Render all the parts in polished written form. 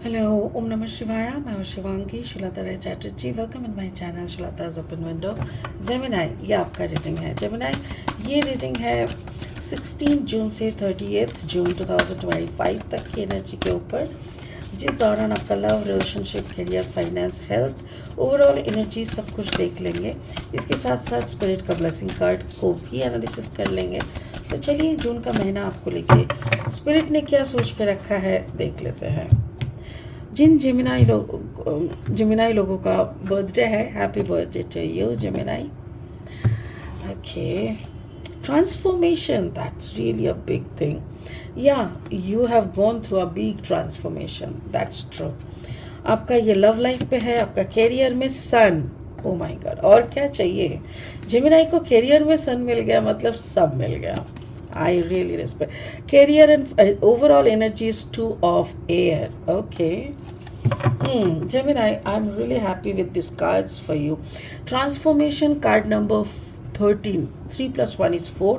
Hello, ओम नमः शिवाय। मैं हूँ Shivangi Shulata Rai Chatterjee. Welcome in my channel Shulata's open window. Gemini, ये आपका रीडिंग है। जेमिनाई, ये रीडिंग है 16 जून से 30 जून 2025 तक की एनर्जी के ऊपर, जिस दौरान आपका love, relationship, career, finance, health, overall energy सब कुछ देख लेंगे। इसके साथ साथ स्पिरिट का ब्लेसिंग कार्ड को भी एनालिसिस कर लेंगे। तो चलिए, जून का महीना आपको लेके स्पिरिट ने क्या सोच के रखा है देख लेते हैं। जिन जेमिनाई लोगों का बर्थडे है, happy birthday to you Gemini. Okay, transformation, that's really a big thing. Yeah, you have gone through a big transformation, that's true. आपका ये लव लाइफ पे है, आपका कैरियर में सन। ओ माय गॉड, और क्या चाहिए। जेमिनाई को कैरियर में सन मिल गया मतलब सब मिल गया। I really respect. Career and overall energy is 2 of air. Okay. Gemini, I'm really happy with these cards for you. Transformation card number 13. 3 + 1 is 4.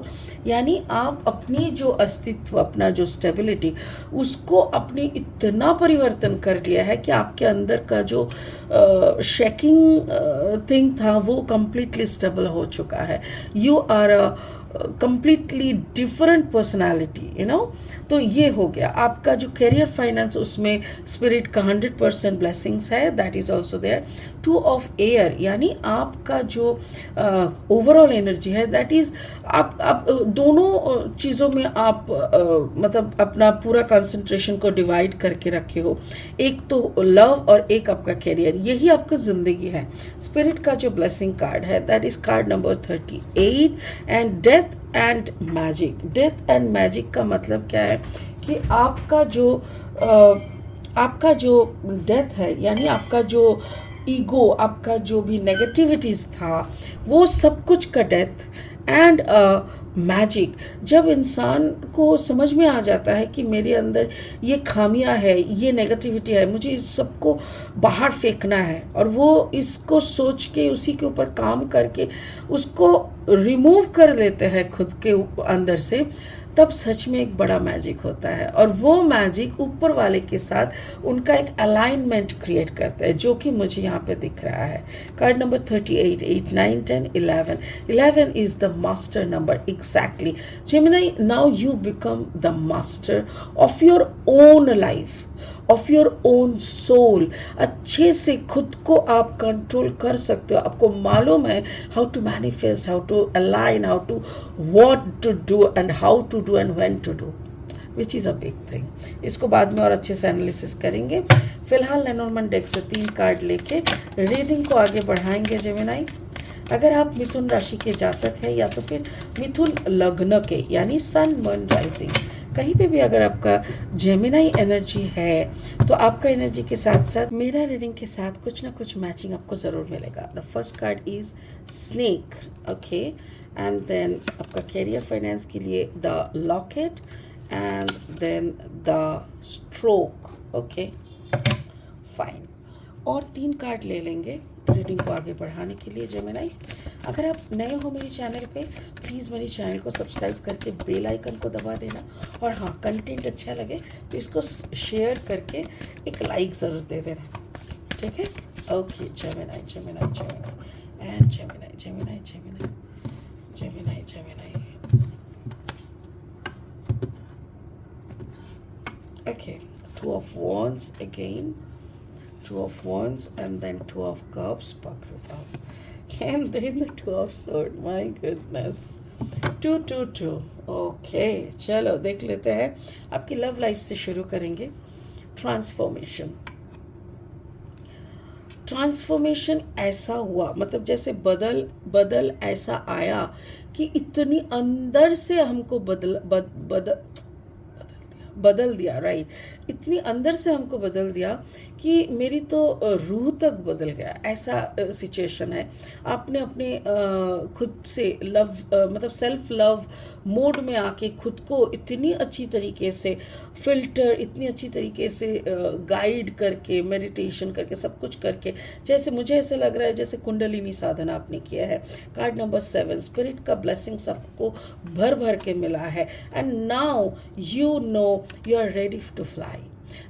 यानी आप अपनी जो अस्तित्व, अपना जो स्टेबिलिटी, उसको अपने इतना परिवर्तन कर लिया है कि आपके अंदर का जो शेकिंग थिंग था वो कम्प्लीटली स्टेबल हो चुका है। You are a completely different personality, you know. तो ये हो गया आपका जो करियर, फाइनेंस, उसमें स्पिरिट का 100% ब्लेसिंग्स है, that is also there. 2 of air, यानी आपका जो ओवरऑल एनर्जी है, दैट इज आप दोनों चीज़ों में आप मतलब अपना पूरा कंसंट्रेशन को डिवाइड करके रखे हो। एक तो लव और एक आपका करियर, यही आपका ज़िंदगी है। स्पिरिट का जो ब्लेसिंग कार्ड है, that is called number 38 and death and magic. Death and magic का मतलब क्या है कि आपका जो डेथ है, यानी आपका जो ईगो, आपका जो भी नेगेटिविटीज़ था, वो सब कुछ का डेथ एंड मैजिक। जब इंसान को समझ में आ जाता है कि मेरे अंदर ये खामियां है, ये नेगेटिविटी है, मुझे इस सबको बाहर फेंकना है, और वो इसको सोच के उसी के ऊपर काम करके उसको रिमूव कर लेते हैं खुद के अंदर से, तब सच में एक बड़ा मैजिक होता है। और वो मैजिक ऊपर वाले के साथ उनका एक अलाइनमेंट क्रिएट करता है, जो कि मुझे यहाँ पे दिख रहा है। Card number 38, 8, 9, 10, 11। 11 is the master number, exactly. Gemini, now you become the master of your own life, of your own soul. अच्छे से खुद को आप कंट्रोल कर सकते हो। आपको मालूम है how to manifest, how to align, how to what to do and how to do and when to do, which is a big thing. इसको बाद में और अच्छे से एनालिसिस करेंगे। फिलहाल लेनोर्मन डेक से 3 कार्ड लेके रीडिंग को आगे बढ़ाएंगे जेमिनाई। अगर आप मिथुन राशि के जातक हैं, या तो फिर मिथुन लग्न के, यानी सन, मून, राइजिंग, कहीं पे भी अगर आपका जेमिनाई एनर्जी है, तो आपका एनर्जी के साथ साथ मेरा रीडिंग के साथ कुछ ना कुछ मैचिंग आपको ज़रूर मिलेगा। The first card is snake, okay, and then आपका कैरियर, फाइनेंस के लिए the locket, and then the stroke, okay, fine. और 3 कार्ड ले लेंगे रीडिंग को आगे बढ़ाने के लिए जेमिनाई। अगर आप नए हो मेरे चैनल पे, प्लीज़ मेरे चैनल को सब्सक्राइब करके बेल आइकन को दबा देना, और हाँ, कंटेंट अच्छा लगे तो इसको शेयर करके एक लाइक ज़रूर दे देना, ठीक है। Okay, Gemini, Gemini, Gemini and Gemini, Gemini, Gemini, Gemini, Gemini. Okay, 2 of wands again, 2 of wands, and then 2 of cups, and then the 2 of sword. My goodness, 2, 2, 2. Okay, चलो देख लेते हैं। आपकी लव लाइफ से शुरू करेंगे। ट्रांसफॉर्मेशन ऐसा हुआ, मतलब जैसे बदल ऐसा आया कि इतनी अंदर से हमको बदल दिया, राइट। इतनी अंदर से हमको बदल दिया कि मेरी तो रूह तक बदल गया, ऐसा सिचुएशन है। आपने अपने खुद से लव, मतलब सेल्फ लव मोड में आके खुद को इतनी अच्छी तरीके से फिल्टर, इतनी अच्छी तरीके से गाइड करके, मेडिटेशन करके, सब कुछ करके, जैसे मुझे ऐसे लग रहा है जैसे कुंडलिनी साधना आपने किया है। कार्ड नंबर 7, स्पिरिट का ब्लेसिंग्स आपको भर भर के मिला है, and now you know you are ready to fly.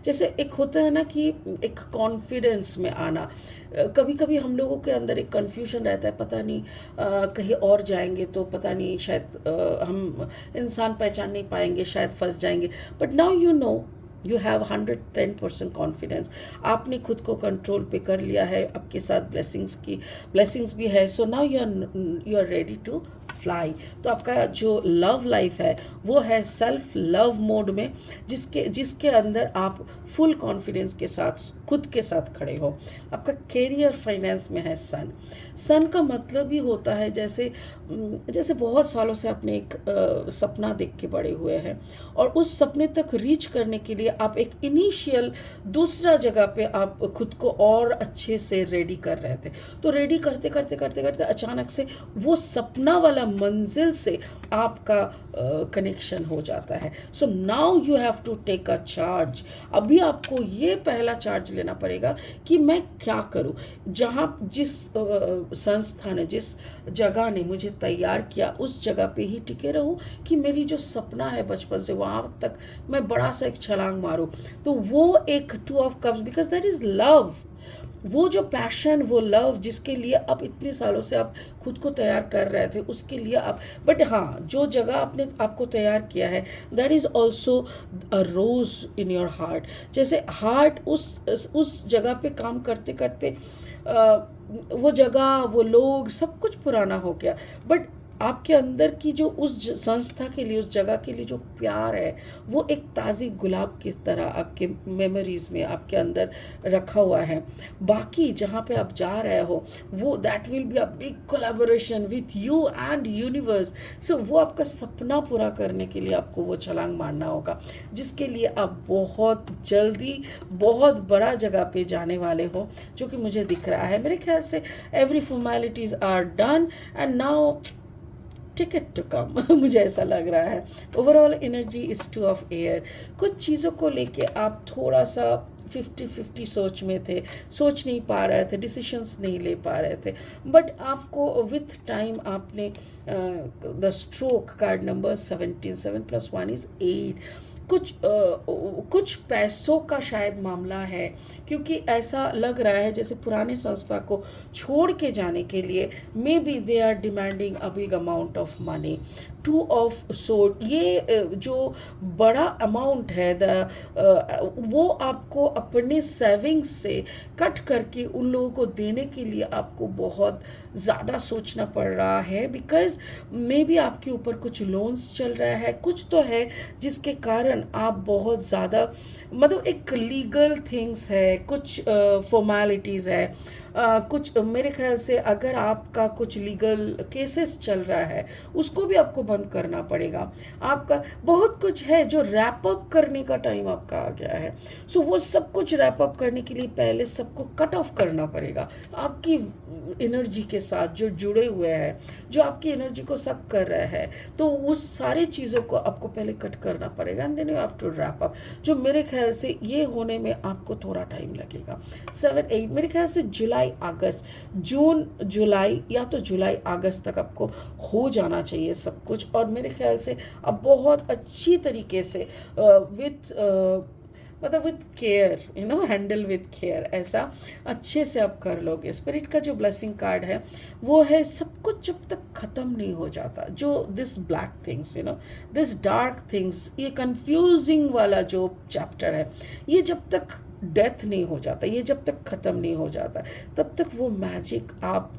जैसे एक होता है ना कि एक कॉन्फिडेंस में आना। कभी कभी हम लोगों के अंदर एक कन्फ्यूजन रहता है, पता नहीं कहीं और जाएंगे तो पता नहीं शायद हम इंसान पहचान नहीं पाएंगे, शायद फंस जाएंगे। But now you know you have 110% confidence. आपने खुद को कंट्रोल पे कर लिया है, आपके साथ ब्लेसिंग्स भी है। So now you are ready to fly. तो आपका जो लव लाइफ है वो है सेल्फ लव मोड में, जिसके जिसके अंदर आप फुल कॉन्फिडेंस के साथ खुद के साथ खड़े हो। आपका कैरियर फाइनेंस में है सन। सन का मतलब ही होता है जैसे जैसे बहुत सालों से आपने एक सपना देख के बड़े हुए हैं, और उस सपने तक रीच करने के लिए आप एक इनिशियल दूसरा जगह पे आप खुद को और अच्छे से रेडी कर रहे थे। तो रेडी करते करते करते करते अचानक से वो सपना वाला मंजिल से आपका कनेक्शन हो जाता है। So now you have to take a charge. अभी आपको ये पहला चार्ज लेना पड़ेगा कि मैं क्या करूं। जहां जिस संस्था ने, जिस जगह ने मुझे तैयार किया, उस जगह पे ही टिके रहूं कि मेरी जो सपना है बचपन से वहां तक मैं बड़ा सा एक छलांग मारूं। तो वो एक 2 of cups, because that is love. वो जो पैशन, वो लव जिसके लिए आप इतने सालों से आप खुद को तैयार कर रहे थे, उसके लिए आप, बट हाँ, जो जगह आपने आपको तैयार किया है that is also a rose in your heart. जैसे हार्ट उस जगह पे काम करते करते वो जगह, वो लोग, सब कुछ पुराना हो गया। बट आपके अंदर की जो संस्था के लिए, उस जगह के लिए जो प्यार है, वो एक ताज़ी गुलाब की तरह आपके मेमोरीज में आपके अंदर रखा हुआ है। बाकी जहाँ पे आप जा रहे हो वो that will be a big collaboration with you and universe. So वो आपका सपना पूरा करने के लिए आपको वो छलांग मारना होगा, जिसके लिए आप बहुत जल्दी बहुत बड़ा जगह पे जाने वाले हो, जो कि मुझे दिख रहा है। मेरे ख्याल से every formalities are done and now ticket to come. मुझे ऐसा लग रहा है। Overall energy is 2 of air. कुछ चीज़ों को लेके आप थोड़ा सा 50-50 सोच में थे, सोच नहीं पा रहे थे, डिसीशंस नहीं ले पा रहे थे। बट आपको विथ टाइम आपने द स्ट्रोक कार्ड नंबर 17, 7 + 1 = 8। कुछ पैसों का शायद मामला है, क्योंकि ऐसा लग रहा है जैसे पुराने संस्था को छोड़ के जाने के लिए may be they are demanding a big amount of money. 2 of sword, ये जो बड़ा अमाउंट है वो आपको अपने सेविंग्स से कट करके उन लोगों को देने के लिए आपको बहुत ज़्यादा सोचना पड़ रहा है। बिकॉज मे बी आपके ऊपर कुछ लोन्स चल रहा है, कुछ तो है जिसके कारण आप बहुत ज़्यादा, मतलब एक लीगल थिंग्स है, कुछ फॉर्मेलिटीज़ है, कुछ मेरे ख्याल से अगर आपका कुछ लीगल केसेस चल रहा है उसको भी आपको बंद करना पड़ेगा। आपका बहुत कुछ है जो रैप अप करने का टाइम आपका आ गया है। सो वो सब कुछ रैप अप करने के लिए पहले सबको कट ऑफ करना पड़ेगा आपकी एनर्जी के साथ जो जुड़े हुए हैं, जो आपकी एनर्जी को सक कर रहे हैं। तो उस सारी चीज़ों को आपको पहले कट करना पड़ेगा and then you have to wrap up, जो मेरे ख्याल से ये होने में आपको थोड़ा टाइम लगेगा। 7, 8 मेरे ख्याल से जुलाई या तो जुलाई अगस्त तक आपको हो जाना चाहिए सब कुछ। और मेरे ख्याल से अब बहुत अच्छी तरीके से मतलब with care, handle with care, ऐसा अच्छे से आप कर लोगे। स्पिरिट का जो ब्लेसिंग कार्ड है वो है सब कुछ जब तक ख़त्म नहीं हो जाता, जो this black things, this dark things, ये कंफ्यूजिंग वाला जो चैप्टर है, ये जब तक डेथ नहीं हो जाता, ये जब तक ख़त्म नहीं हो जाता, तब तक वो मैजिक आप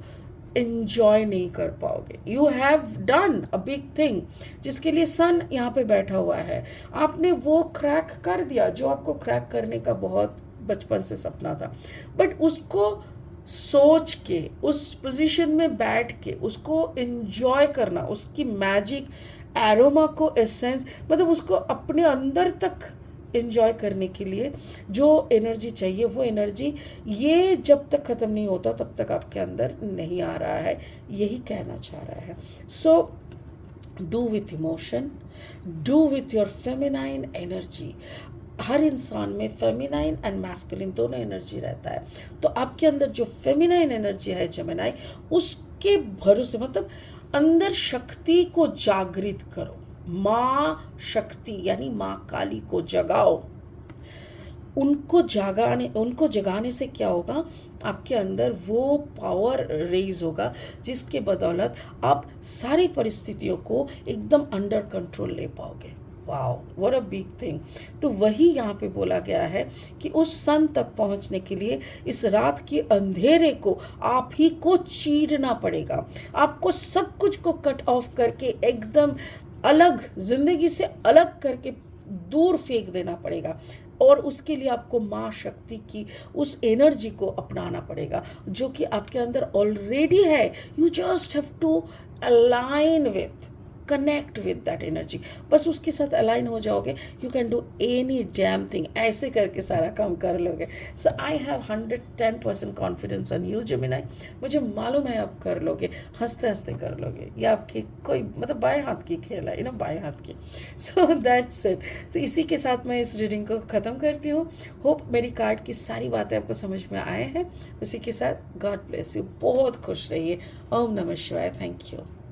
enjoy नहीं कर पाओगे। You have done a big thing, जिसके लिए सन यहाँ पे बैठा हुआ है। आपने वो क्रैक कर दिया जो आपको क्रैक करने का बहुत बचपन से सपना था। बट उसको सोच के, उस पोजीशन में बैठ के उसको एंजॉय करना, उसकी मैजिक एरोमा को, एसेंस, मतलब उसको अपने अंदर तक एंजॉय करने के लिए जो एनर्जी चाहिए, वो एनर्जी ये जब तक ख़त्म नहीं होता तब तक आपके अंदर नहीं आ रहा है, यही कहना चाह रहा है। So do with emotion, do with your feminine energy. हर इंसान में फेमिनाइन एंड मैस्कुलिन दोनों एनर्जी रहता है। तो आपके अंदर जो फेमिनाइन एनर्जी है जेमिनी, उसके भरोसे, मतलब अंदर शक्ति को जागृत करो। माँ शक्ति यानी माँ काली को जगाओ। उनको जगाने से क्या होगा, आपके अंदर वो पावर रेज होगा जिसके बदौलत आप सारी परिस्थितियों को एकदम अंडर कंट्रोल ले पाओगे। Wow, what a big thing. तो वही यहाँ पे बोला गया है कि उस सन तक पहुँचने के लिए इस रात के अंधेरे को आप ही को चीरना पड़ेगा। आपको सब कुछ को कट ऑफ करके एकदम अलग, जिंदगी से अलग करके दूर फेंक देना पड़ेगा। और उसके लिए आपको माँ शक्ति की उस एनर्जी को अपनाना पड़ेगा जो कि आपके अंदर ऑलरेडी है। You just have to align with, connect with that energy. बस उसके साथ अलाइन हो जाओगे, you can do any damn thing, ऐसे करके सारा काम कर लोगे। So I have 110% confidence on you Gemini. मुझे मालूम है आप कर लोगे, हंसते हंसते कर लोगे। ये आपकी कोई मतलब बाएं हाथ की खेल है, बाएं हाथ की। So that's it. सो इसी के साथ मैं इस रीडिंग को ख़त्म करती हूँ। होप मेरी कार्ड की सारी बातें आपको समझ में आए हैं। उसी के साथ गॉड ब्लेस यू, बहुत खुश रहिए। ओम नमः शिवाय। Thank you.